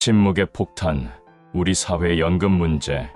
침묵의 폭탄, 우리 사회의 연금 문제.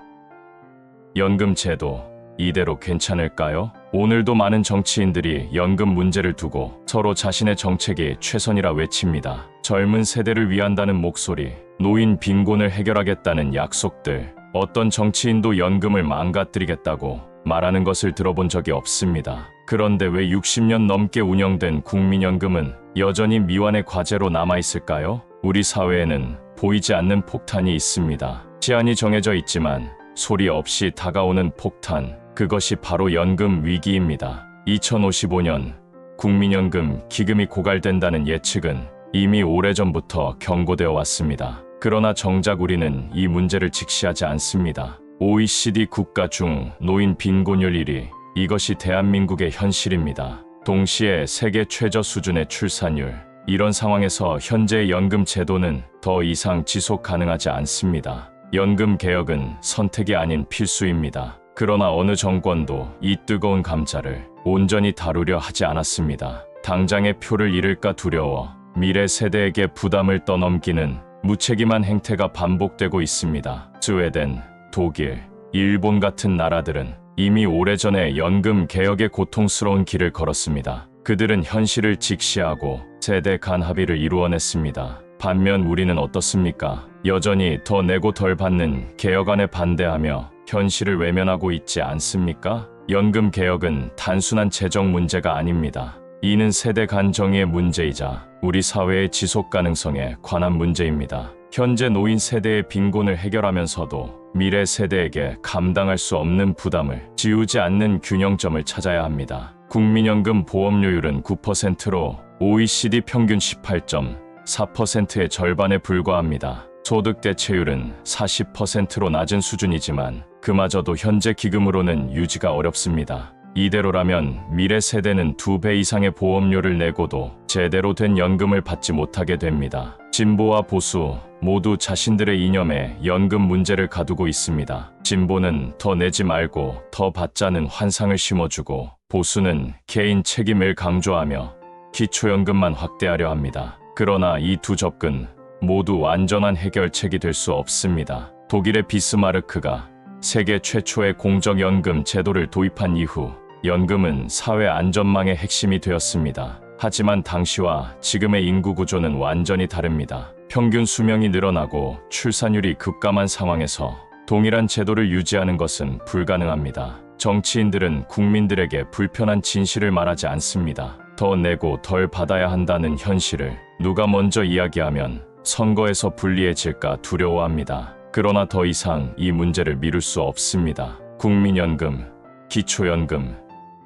연금 제도, 이대로 괜찮을까요? 오늘도 많은 정치인들이 연금 문제를 두고 서로 자신의 정책이 최선이라 외칩니다. 젊은 세대를 위한다는 목소리, 노인 빈곤을 해결하겠다는 약속들, 어떤 정치인도 연금을 망가뜨리겠다고 말하는 것을 들어본 적이 없습니다. 그런데 왜 60년 넘게 운영된 국민연금은 여전히 미완의 과제로 남아있을까요? 우리 사회에는 보이지 않는 폭탄이 있습니다. 시한이 정해져 있지만 소리 없이 다가오는 폭탄, 그것이 바로 연금 위기입니다. 2055년 국민연금 기금이 고갈된다는 예측은 이미 오래전부터 경고되어 왔습니다. 그러나 정작 우리는 이 문제를 직시하지 않습니다. OECD 국가 중 노인 빈곤율 1위, 이것이 대한민국의 현실입니다. 동시에 세계 최저 수준의 출산율, 이런 상황에서 현재의 연금 제도는 더 이상 지속 가능하지 않습니다. 연금 개혁은 선택이 아닌 필수입니다. 그러나 어느 정권도 이 뜨거운 감자를 온전히 다루려 하지 않았습니다. 당장의 표를 잃을까 두려워 미래 세대에게 부담을 떠넘기는 무책임한 행태가 반복되고 있습니다. 스웨덴, 독일, 일본 같은 나라들은 이미 오래전에 연금 개혁의 고통스러운 길을 걸었습니다. 그들은 현실을 직시하고 세대 간 합의를 이루어냈습니다. 반면 우리는 어떻습니까? 여전히 더 내고 덜 받는 개혁안에 반대하며 현실을 외면하고 있지 않습니까? 연금 개혁은 단순한 재정 문제가 아닙니다. 이는 세대 간 정의의 문제이자 우리 사회의 지속 가능성에 관한 문제입니다. 현재 노인 세대의 빈곤을 해결하면서도 미래 세대에게 감당할 수 없는 부담을 지우지 않는 균형점을 찾아야 합니다. 국민연금 보험료율은 9%로 OECD 평균 18.4%의 절반에 불과합니다. 소득 대체율은 40%로 낮은 수준이지만 그마저도 현재 기금으로는 유지가 어렵습니다. 이대로라면 미래 세대는 2배 이상의 보험료를 내고도 제대로 된 연금을 받지 못하게 됩니다. 진보와 보수 모두 자신들의 이념에 연금 문제를 가두고 있습니다. 진보는 더 내지 말고 더 받자는 환상을 심어주고, 보수는 개인 책임을 강조하며 기초연금만 확대하려 합니다. 그러나 이 두 접근 모두 완전한 해결책이 될 수 없습니다. 독일의 비스마르크가 세계 최초의 공적연금 제도를 도입한 이후 연금은 사회 안전망의 핵심이 되었습니다. 하지만 당시와 지금의 인구 구조는 완전히 다릅니다. 평균 수명이 늘어나고 출산율이 급감한 상황에서 동일한 제도를 유지하는 것은 불가능합니다. 정치인들은 국민들에게 불편한 진실을 말하지 않습니다. 더 내고 덜 받아야 한다는 현실을 누가 먼저 이야기하면 선거에서 불리해질까 두려워합니다. 그러나 더 이상 이 문제를 미룰 수 없습니다. 국민연금, 기초연금,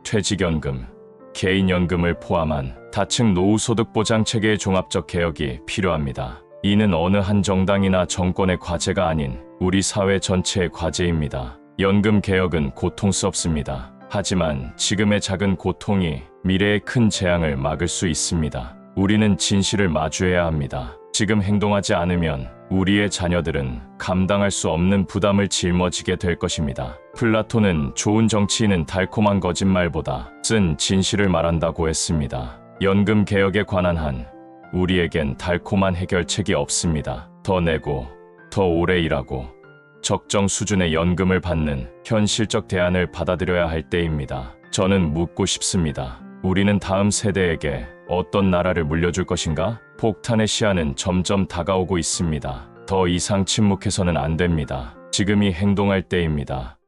퇴직연금, 개인연금을 포함한 다층 노후소득 보장체계의 종합적 개혁이 필요합니다. 이는 어느 한 정당이나 정권의 과제가 아닌 우리 사회 전체의 과제입니다. 연금 개혁은 고통스럽습니다. 하지만 지금의 작은 고통이 미래의 큰 재앙을 막을 수 있습니다. 우리는 진실을 마주해야 합니다. 지금 행동하지 않으면 우리의 자녀들은 감당할 수 없는 부담을 짊어지게 될 것입니다. 플라톤은 좋은 정치인은 달콤한 거짓말보다 쓴 진실을 말한다고 했습니다. 연금 개혁에 관한 한 우리에겐 달콤한 해결책이 없습니다. 더 내고 더 오래 일하고 적정 수준의 연금을 받는 현실적 대안을 받아들여야 할 때입니다. 저는 묻고 싶습니다. 우리는 다음 세대에게 어떤 나라를 물려줄 것인가? 폭탄의 시한은 점점 다가오고 있습니다. 더 이상 침묵해서는 안 됩니다. 지금이 행동할 때입니다.